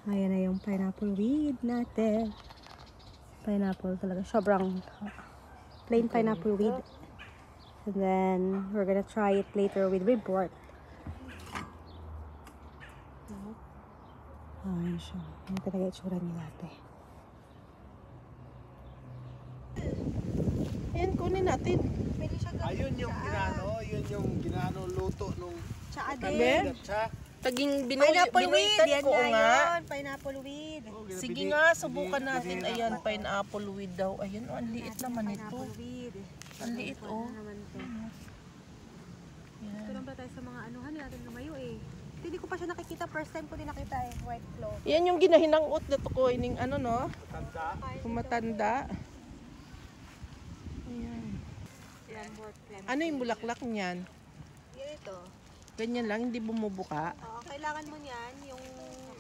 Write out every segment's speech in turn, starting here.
Ayan na yung pineapple weed natin. Pineapple talaga. Sobrang plain pineapple weed. And then, we're gonna try it later with report. Ayan siya. Ayan talaga itsura niya dati. Ayan, kunin natin. Pwede siya gawin. Ayun yung ginano luto nung Tsaa Abe? din. Taging Pineapple weed. binuitan Yan ko nga nga. yun. Pineapple weed. Sige nga, subukan natin. Ayan, pineapple weed daw. Ayan, oh, ang liit naman ito. Pineapple weed. Ang liit, oh. Ano naman to? Ayan. Ito lang ba tayo sa mga anuhan natin lumayo eh. Hindi ko pa siya nakikita. First time ko din nakita eh. White clover. Yan yung ginahinangot na to ko. Ining ano, no? tanda. Kumatanda. Ayan. Yan, more clean. Ano yung bulaklak niyan? Yan ito. Ganyan lang, hindi bumubuka. Oo, kailangan mo niyan yung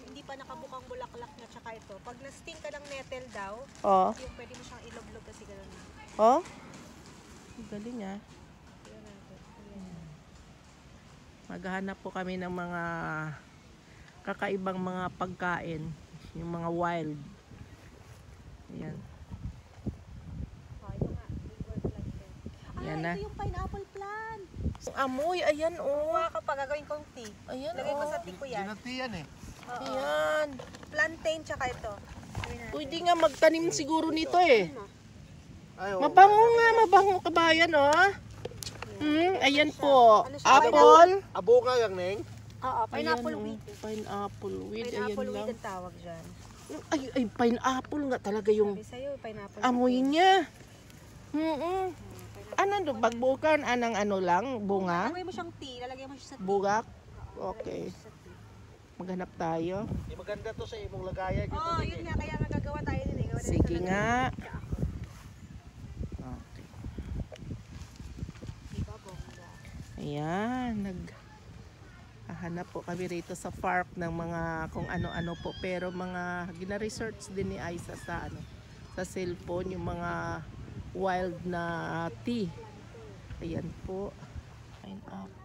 hindi pa nakabukang bulaklak na tsaka ito. Pag na-sting ka ng nettle daw, Oh. yung pwede mo siyang iloblog kasi gano'n. Oh. Ang galing ah. Tignan natin. Ayan. Maghahanap po kami ng mga kakaibang mga pagkain. Yung mga wild. Ayan. Oh, ito nga. Liver plant din. Yan na. Ito yung pineapple plant. Amoy, ayan oh. Kuha ka pa, gagawin kong tea. Ayan Lagay ko oh. sa tea ko yan. Ginatiyan eh. Oo. Ayan. Plantain tsaka ito. Gawin natin. Pwede nga magtanim siguro nito eh. Ano? Ay, Mabango nga, mabango kabayan oh. Ayan po. Ano siya? Apple. abo ka yang neng. Oo, pineapple Ayan, oh. weed. Pineapple weed. Pineapple Ayan weed lang. ang tawag dyan. Ay, pineapple nga talaga yung Sabi sa'yo, pineapple amoy weed. niya. Ano do bagbukan anang ano lang bunga? Lalagay mo siyang tea, lalagay mo siya sa tea. Bugak. Okay. Sa tea. Maghanap tayo. Di maganda to sa imong lagayan. Oo, yun nga, kaya nagagawa tayo din eh. Gawa din Sige sa nga. lagayan. Okay. Diba, bongga? Ayan, hahanap po kami rito sa park ng mga kung ano-ano po, pero mga gina-research din ni Aiza sa ano, sa cellphone yung mga wild na tea. Ayan po. Pineapple.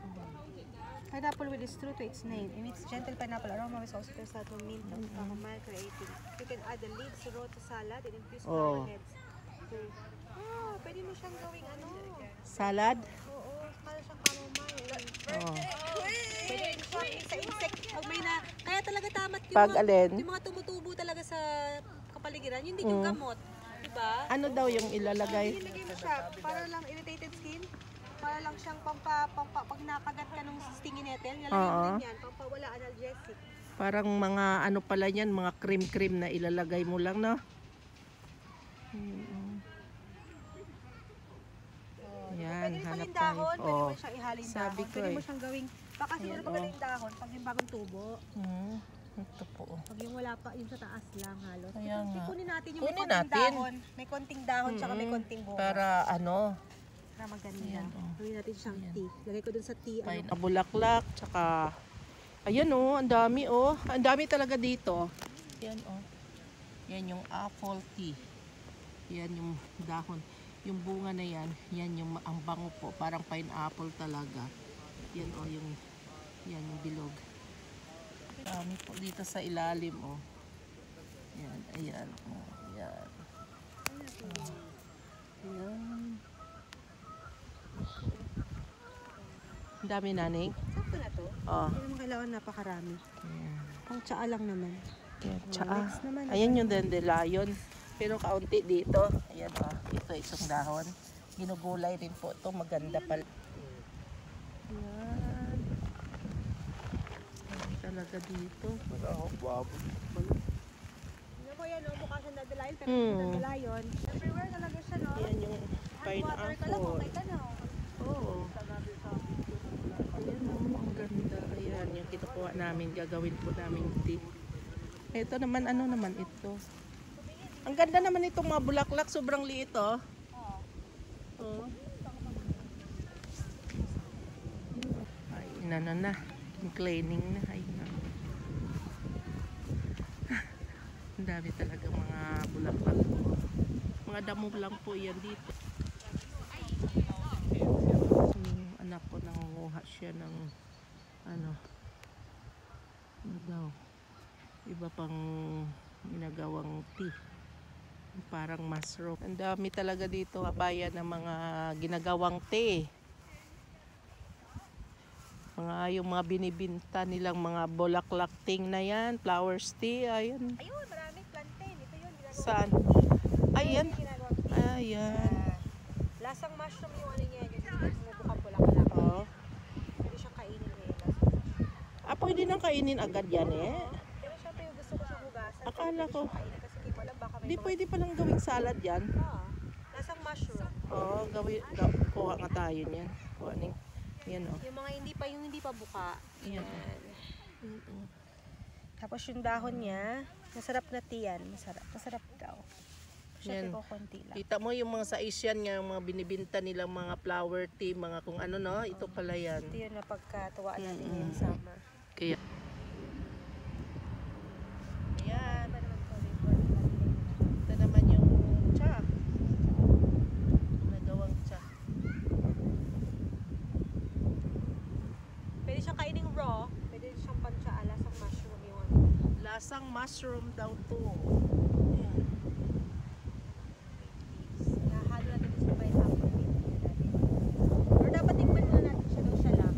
Pineapple weed is true to its name. It means gentle pineapple aroma with also subtle mint of chamomile creating. You can add the leaves raw to salad and infuse Oh. flower heads. Pwede mo siyang gawing ano. Salad. Oo, para siyang chamomile. Oh. Pwede rin siyang sa insect. Pag may na, kaya talaga tamat yung, Pag mga, alin? yung mga tumutubo talaga sa kapaligiran. Yun din yung gamot. Diba? Ano daw yung ilalagay? Ilagay mo siya para lang irritated skin. Para lang siyang pag nakagat ka ng stinging nettle, lalagyan mo Oo. din yan. Pampawala analgesic. Parang mga ano pala yan, mga cream-cream na ilalagay mo lang, no? Yan, Pwede rin hanap paling dahon, tayo. pwede Oh. mo siyang ihalin Sabi dahon. ko Pwede mo eh. siyang gawing, baka siguro pag yung dahon, pag yung bagong tubo, Ito po. pag yung wala pa, yung sa taas lang halos. Kaya nga. Kunin natin yung Kunin may konting natin. dahon, may konting dahon, tsaka may konting bukas. Para ano, Na maganda. Ayan, oh. Gawin natin siyang tea. Lagay ko dun sa tea. pain bulaklak, tsaka ayan oh, ang dami oh. Ang dami talaga dito. Yan oh. Yan yung apple tea. Yan yung dahon. Yung bunga na yan, yan yung ang bango po, parang pineapple talaga. Yan oh, yung bilog. Dami po dito sa ilalim oh. Yan, ayan oh. Yan. Yan. Ang dami naning. Sakto na to. Oh. Hindi naman kailangan napakarami. Ayan. Pang tsaa lang naman. Yan, tsaka, next naman. ayan yung dandelion. Pero kaunti dito. Ayan o, ito itong dahon. Ginugulay rin po ito. Maganda pala. Ayan. Ayan talaga dito. Ano mo yan, no? Mukha siyang dandelion, pero Hmm. hindi dandelion. Everywhere talaga siya, no? Ayan yung Water ka lang, pineapple. okay ka na. Oo. Ayan o, ang ganda. Ayan, yung kinukuha namin. Gagawin po namin tea. Ito naman, ano naman ito? Ang ganda naman itong mga bulaklak. Sobrang liit oh. Oo. Ay, inano na. Cleaning na. Ay, na. Ang dami talaga mga bulaklak po. Mga damo lang po yan dito. Yung anak ko nangunguha siya ng ano daw. Iba pang ginagawang tea. Parang mushroom. Ang dami talaga dito kabayan ng mga ginagawang tea. Yung mga binibinta nilang mga bulaklak tea na yan. Flowers tea. Ayun. Ayun, maraming plantain. Ito yun, ginagawa. Saan? Ayan. Ginagawang tea. Ayan. Lasang mushroom yung ano niya, yung bumubukang bulaklak. Oh. Pwede siyang kainin ngayon. Pwede nang kainin agad yan eh. Pero syempre yung gusto ko siyang hugasan. Akala ko. Kainin kasi hindi ko alam baka may Di pwede palang gawing salad yan. Lasang mushroom. Oo, kuha nga tayo niyan. Kuha ning. Yan o. Yung mga hindi pa buka. Yan. Tapos yung dahon niya, masarap na tea yan. Masarap daw. Yan. Syempre ko konti lang. Kita mo yung mga sa Asian nga, yung mga binibinta nilang mga flower tea, mga kung ano no, ito pala yan. Ito yun na pagkatuwaan natin ngayong summer. Kaya. Yan. Ito naman yung cha. Nagawang cha. Pwede siyang kainin raw. Pwede siyang pancha lasang mushroom yung ano. Lasang mushroom daw to. Nahalo natin sa pineapple. Or dapat tikman muna natin siya daw siya lang.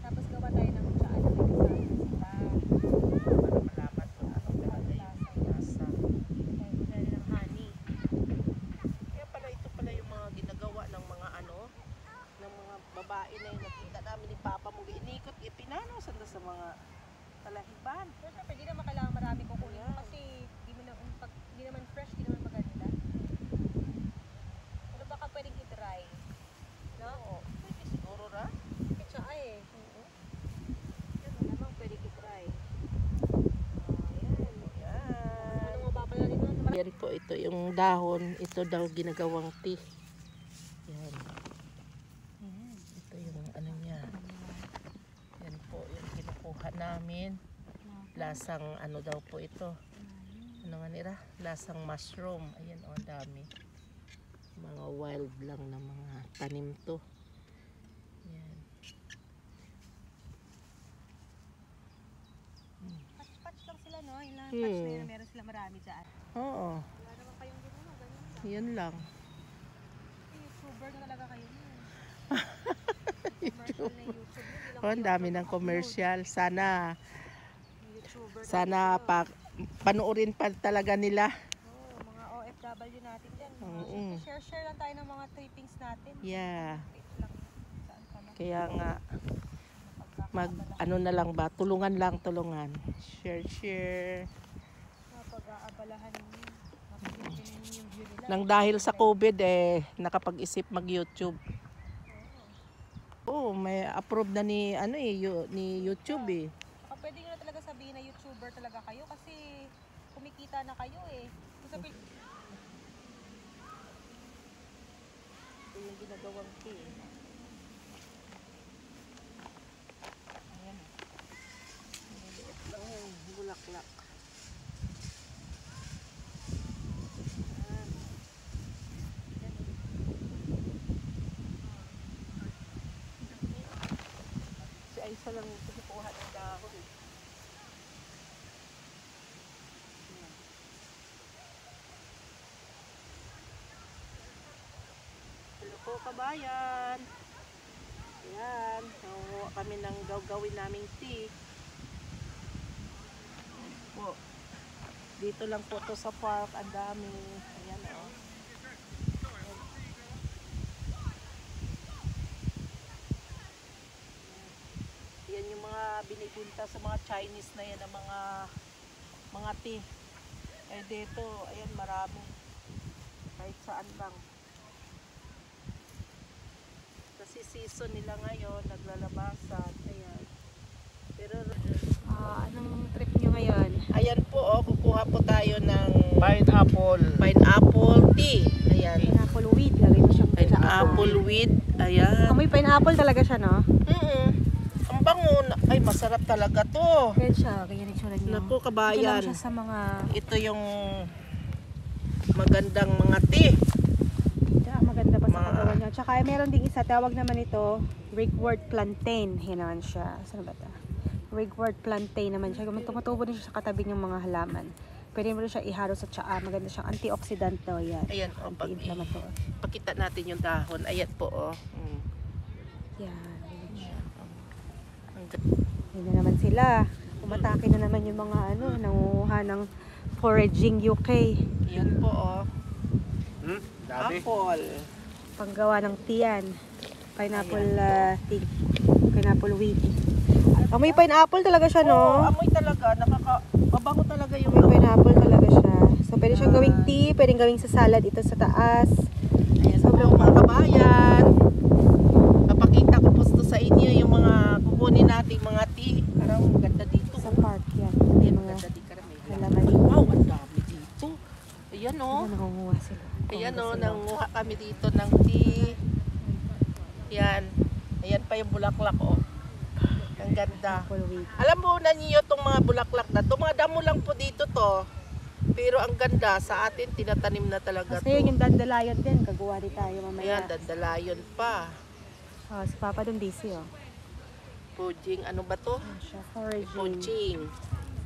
Tapos gawa tayo ng cha ano may kasama sila. Para malaman kung anong talaga yung lasa. Tayo magdala ng honey. Kaya pala ito pala yung mga ginagawa ng mga ano, ng mga babae na yung nakita namin ni Papa mo. Inikot, pinano sa mga talahiban. Pero syempre, di naman kailangan marami kukunin kasi di mo na, pag di naman fresh, di naman maganda. Pero baka pwedeng i-dry. No? Oo, pwede siguro ra. Ketsa ay eh. Yan, malamang pwedeng i-dry. Ayan. Yan. Anong mapapala rin nun? Yan po, ito yung dahon. Ito daw ginagawang tea. Yan. Ito yung ano niya. Yan po, yung kinukuha namin. Lasang ano daw po ito. Ano nga nila? Lasang mushroom. Ayan o, ang dami. Mga wild lang na mga tanim to. Yan. Patch-patch lang sila, no? Yung lang patch na yun, meron sila marami dyan. Oo. Wala naman kayong gano'n, ganyan lang. Yan lang. YouTuber na talaga kayo nun. Commercial na YouTube. Oh, ang dami ng commercial. Sana YouTuber panoorin pa talaga nila. mga OFW natin dyan. Oo. Share lang tayo ng mga trippings natin. Yeah. Wait lang. Saan ka lang? Kaya nga ano na lang ba? Tulungan lang, tulungan. Share. Napag-aabalahan ninyo. Mapagpipinin ninyo yung view nila. Nang dahil sa COVID nakapag-isip mag-YouTube. Oh, may approve na ni ni YouTube eh. Pwede nyo na talaga sabihin na YouTuber talaga kayo kasi kumikita na kayo eh. Kung sa Ito yung ginagawang tea. Ayan. Maliit lang yung bulaklak. Si Aisa lang kukuha ng dahon. Hello po kabayan. Ayan, nakuha kami ng gawin naming tea. Ayan po. Dito lang po to sa park, ang dami. Ayan o. Yan yung mga binibinta sa mga Chinese na yan, ang mga tea. Eh dito, ayan marami. Kahit saan lang. Kasi season nila ngayon, naglalabasan. Ayan. Pero anong trip nyo ngayon? ayan po, kukuha po tayo ng Pineapple. tea. Ayan. Pineapple weed. Lagay mo siyang Pineapple weed. Ayan. Amoy pineapple talaga siya, no? Ang bango. Ay, masarap talaga to. Kaya siya, ganyan yung tsura niya. Naku, Ito lang kabayan. siya sa mga... Ito yung magandang mga tea. maganda pa sa katawan niya. Tsaka meron ding isa, tawag naman ito, Rickworth plantain. Yan naman siya. Saan ba ito? Rigwort plantain naman siya. Tumutubo din siya sa katabi ng mga halaman. Pwede mo rin siya ihalo sa tsaa. Maganda siyang antioxidant daw yan. Ayan, oh, Anti-inflammatory. pakita natin yung dahon. Ayan po, oh. Yan. Ang Yun na naman sila. Umatake na naman yung mga nanguha ng foraging UK. Ayan po, oh. Dami. Apple. Panggawa ng tiyan. Pineapple tea. Pineapple weed. Amoy pineapple talaga siya, Oh, no? amoy talaga. Mabango talaga yung Amoy pineapple talaga siya. So, pwede siyang gawing tea. Pwedeng gawing sa salad ito sa taas. Ayan po, mga kabayan. Papakita ko po sa inyo yung mga kukunin nating mga tea. Parang ganda dito. Sa park yan. Ayan, Mga ganda dito. halaman. Wow, ang dami dito. Ayan, oh. Nangunguha sila. Ayan, oh. Sila. Nanguha kami dito ng tea. Ayan. Ayan pa yung bulaklak, oh. Ang ganda. Pineapple weed. Alam mo na niyo itong mga bulaklak na to, mga damo lang po dito to. Pero ang ganda, sa atin tinatanim na talaga Kasi to. yun yung dandelion din. Kagawa din tayo mamaya. Ayan, dandelion pa. Oh, si Papa dun busy, oh. Pudging, ano ba to? Ayan siya, foraging. Pudging.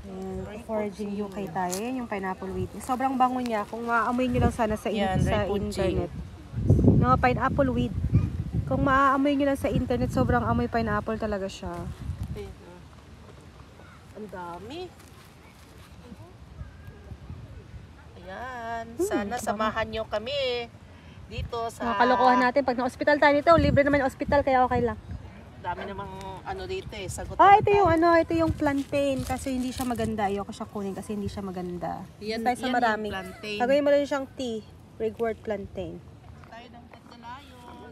Ayan, foraging UK tayo. Yan yung pineapple weed. Sobrang bango niya. Kung maaamoy nyo lang sana sa, Yan, sa red pudging. internet. No, pineapple weed. Kung maaamoy nyo lang sa internet, sobrang amoy pineapple talaga siya. Ayan, oh. Ang dami. Ayan, sana samahan nyo kami dito sa... Mga kalokohan natin. Pag na-hospital tayo nito, libre naman yung hospital, kaya okay lang. Dami namang ano dito eh, sagot Ito yung ito yung plantain kasi hindi siya maganda. Ayoko siya kunin kasi hindi siya maganda. Yan, Tayo sa yan marami. yung plantain. Gagawin mo rin siyang tea. Rigwort plantain. Tayo ng dandelion.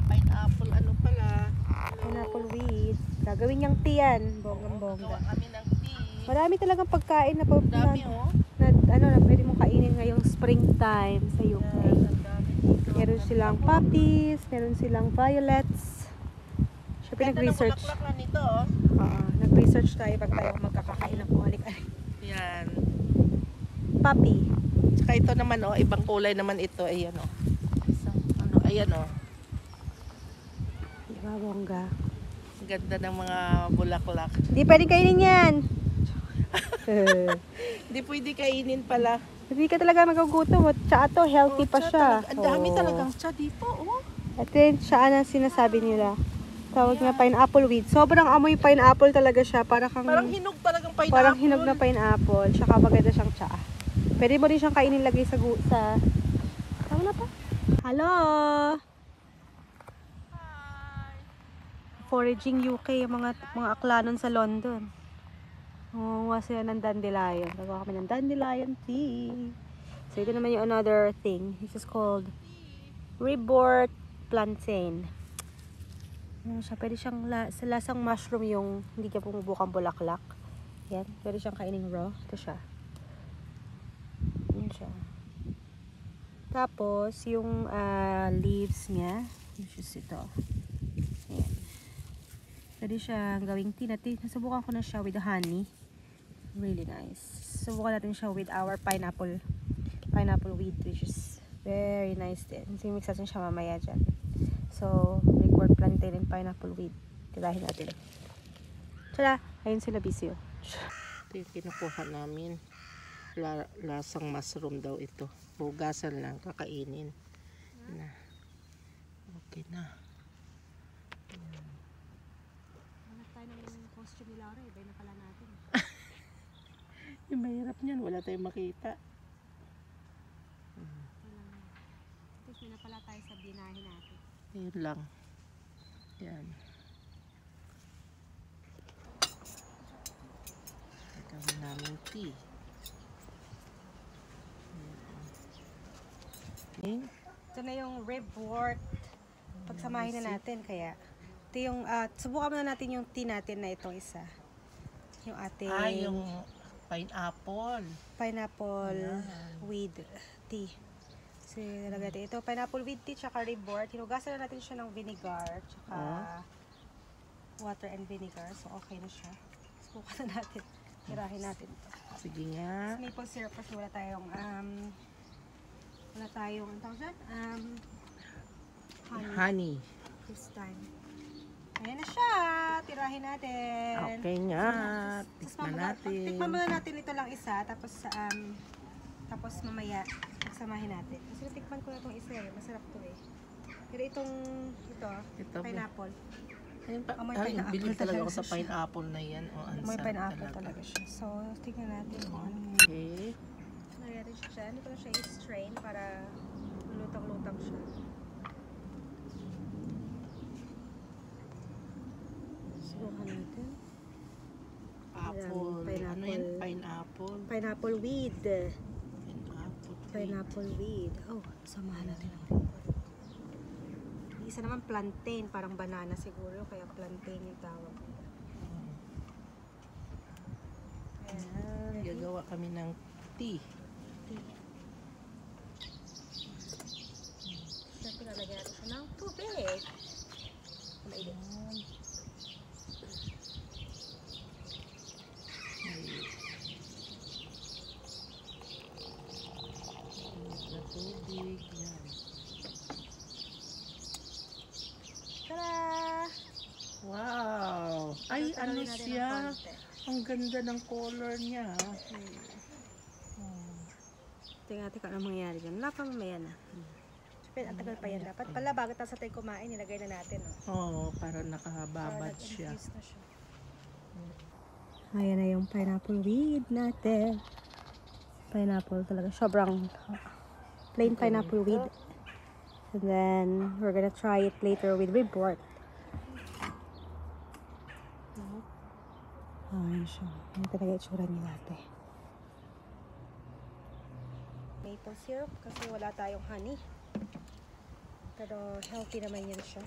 Pineapple, ano pala. Pineapple weed. Gagawin niyang tea yan. Bonggang-bongga. Gawa kami ng tea. Marami talagang pagkain na, Ang dami, oh. na pwede mong kainin ngayong springtime sa UK. Yan, ang dami dito. Meron silang poppies, meron silang violets. Siya Ganda ng nag-research. bulaklak na nito, oh. Nag-research tayo pag tayo magkakakain ng alik-alik. Yan. Poppy. Tsaka ito naman, oh, ibang kulay naman ito. Ayan, oh. Ano, ayan, oh. Diba, bongga? Ang ganda ng mga bulaklak. Hindi pwedeng kainin yan. Hindi pwede kainin pala. Hindi ka talaga magugutom. Tsaka to, healthy pa siya. Ang dami Oo. talagang siya dito, oh. Ito yung siya na sinasabi nila. Tawag na pineapple weed. Sobrang amoy pineapple talaga siya. Parang Parang hinog talagang pineapple. parang hinog na pineapple. Tsaka maganda siyang tsaa. Pwede mo rin siyang kainin lagay sa tama na pa? Hello! Foraging UK, yung mga aklanon sa London. Gumawa sila ng dandelion. Nagawa kami ng dandelion tea. So, ito naman yung another thing. This is called Rigwort plantain. Ano siya? Pwede siyang sa lasang mushroom yung hindi niya bumubukang bulaklak. Yan. Pwede siyang kainin raw. Ito siya. Yan siya. Tapos, yung leaves niya, which is ito. Ayan. Pwede siyang gawing tea na tea. Nasubukan ko na siya with honey. Really nice. Subukan natin siya with our pineapple weed, which is very nice din. Mix natin siya mamaya dyan. So, Rigwort plantain and pineapple weed. Tirahin natin. Tada! Ayun sila busy. Ito yung kinukuha namin. Lasang mushroom daw ito. Bugasan lang, kakainin. Na. Okay na. Hanap tayo ng costume ni Laura. Iba na pala natin. Yung mahirap niyan, wala tayong makita. Tapos may na pala tayo sa binahin natin. Ayun lang. Yan. Gawin namin tea. Okay. Ito na yung Rigwort. Pagsamahin na natin kaya. Ito yung, subukan muna natin yung tea natin na itong isa. Yung ating Yung pineapple. pineapple weed tea. So, nalagay natin ito. Pineapple weed tea tsaka Rigwort. Hinugasan na natin siya ng vinegar tsaka water and vinegar. So, okay na siya. Subukan na natin. Tirahin natin ito. Sige nga. Maple syrup kasi wala tayong ang tawag dyan? Honey Honey. this time. Ayan na siya. Tirahin natin. Okay nga. Tikman Tikman natin. muna natin ito lang isa. Tapos mamaya, pagsamahin natin. Kasi tikman ko na itong isa eh. Masarap to eh. Pero ito, Ito, pineapple. Ayun pa, Amoy ay, pineapple bilib talaga ako sa talaga siya. pineapple na yan. Oh, ang May sarap pineapple talaga siya. So, tingnan natin kung ano yung Okay. nangyari siya dyan. Hindi ko na siya i-strain para lutang-lutang siya. Subukan natin. Apple. Ayan, Ano yan? pineapple. Pineapple. Pineapple weed. Pineapple. Pineapple weed. Oh, samahan natin ang report. Isa naman plantain, parang banana siguro, kaya plantain yung tawag. Ayan. Gagawa kami ng tea. Siyempre, lalagyan natin siya ng tubig. Mainit. Na tubig. Yan. Tara! Wow! Ay, ano Tatanggalin natin ng siya? konti. Ang ganda ng color niya. Tingnan natin kung anong mangyayari dyan. Wala pa mamaya na. Pero ang tagal pa yan. Dapat pala bago tayo kumain, nilagay na natin. Oo, para nakababad siya. Na siya. Ayan na yung pineapple weed natin. Pineapple talaga. Sobrang plain pineapple weed. And then, we're gonna try it later with ribwort. Ayan siya. Ayan talaga itsura niya natin. Maple syrup kasi wala tayong honey. Pero healthy naman yan siya.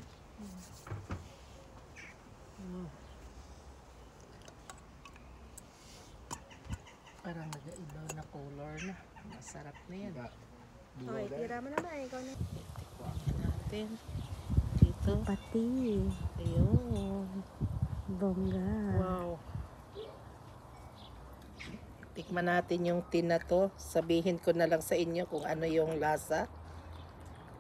Parang nag-iba na color na. Masarap na yan. Okay, tira mo naman. Ikaw na. Natin. Dito. Pati. Ayun. Bongga. Wow. Tikman natin yung tea na to. Sabihin ko na lang sa inyo kung ano yung lasa.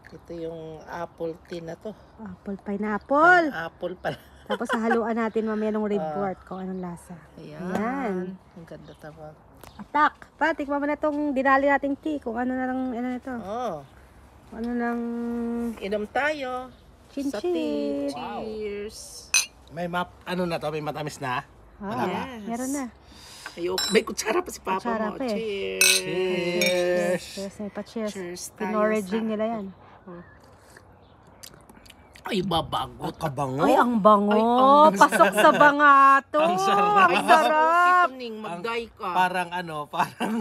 Ito yung apple tea na to. Apple pineapple. Apple pala. Tapos haluan natin mamaya ng ribwort kung anong lasa. Ayan. Ayan. Ang ganda tawag. Atak! Pa, tikman mo na itong dinali nating tea. Kung ano na lang, ano na ito. Oh. Kung ano lang, Inom tayo. chin Sa chin. tea. Cheers. May ano na to? May matamis na? Ah, Yes. meron na. Ayok, may kutsara pa si Papa Kutsara mo. pa eh. Cheers. Cheers, may pa-cheers. Cheers tayo Pinoriging sa- nila yan. Ay, babagot. Kabango. Ay, ang bango. Ay, ang- Pasok sa bangato. Ang sarap. Ang sarap. Ito ning, magday ka. Parang parang...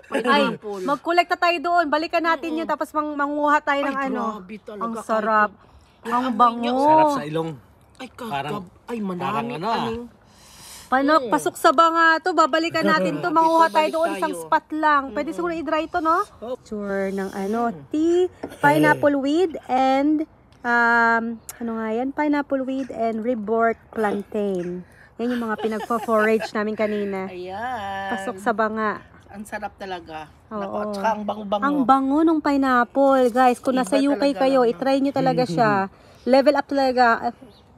Ay, Pineapple. mag-collect na tayo doon. Balikan natin yun. Tapos manguha tayo ng Ay, ano. grabe talaga. Ang Kahit- sarap. Ay, Ang amoy bango. niya. Sarap sa ilong. Ay, Parang- ay, parang manami. ano ah. Paano, pasok sa bangato. Babalikan natin to. Manguha tayo Balik doon. tayo. Isang spot lang. Pwede siguro i-dry to, no? Tour ng tea, pineapple weed, and ano nga yan? Pineapple weed and ribwort plantain. Yan yung mga pinagpo-forage namin kanina. Ayan. Pasok sa banga. Ang sarap talaga. Oo. Naku, at saka ang bango-bango. Ang bango ng pineapple. Guys, kung nasa Iba UK talaga, kayo, no? itry nyo talaga siya. Level up talaga.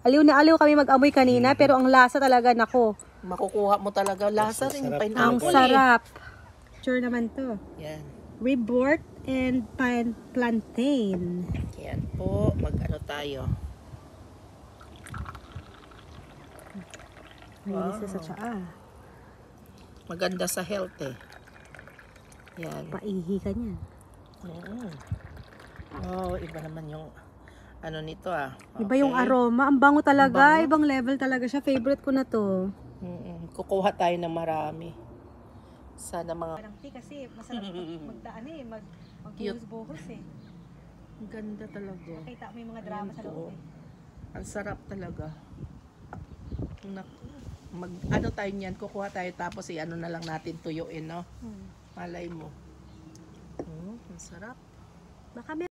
Aliw na aliw kami mag-amoy kanina, pero ang lasa talaga, nako. Makukuha mo talaga. Lasa rin yung Sarap. pineapple. Ang sarap. Sure naman to. Yan. Ribwort and plantain. Yan po. Mag-ano tayo. Malinis na sa tsaa. Maganda sa health eh. Yan. Paihi ka niyan. Oh, iba naman yung ano nito ah. Iba yung Okay. aroma. Ang bango talaga. Ang bango. Ibang level talaga siya. Favorite ko na to. Kukuha tayo ng marami. Sana mga... Parang tea kasi masarap magdaan eh. Magbuhos-buhos eh. Ang ganda talaga. Kita mo yung mga drama sa loob eh. Ang sarap talaga. Ano tayo niyan, kukuha tayo tapos ano na lang natin tuyuin, no? Malay mo. Ang sarap. Baka may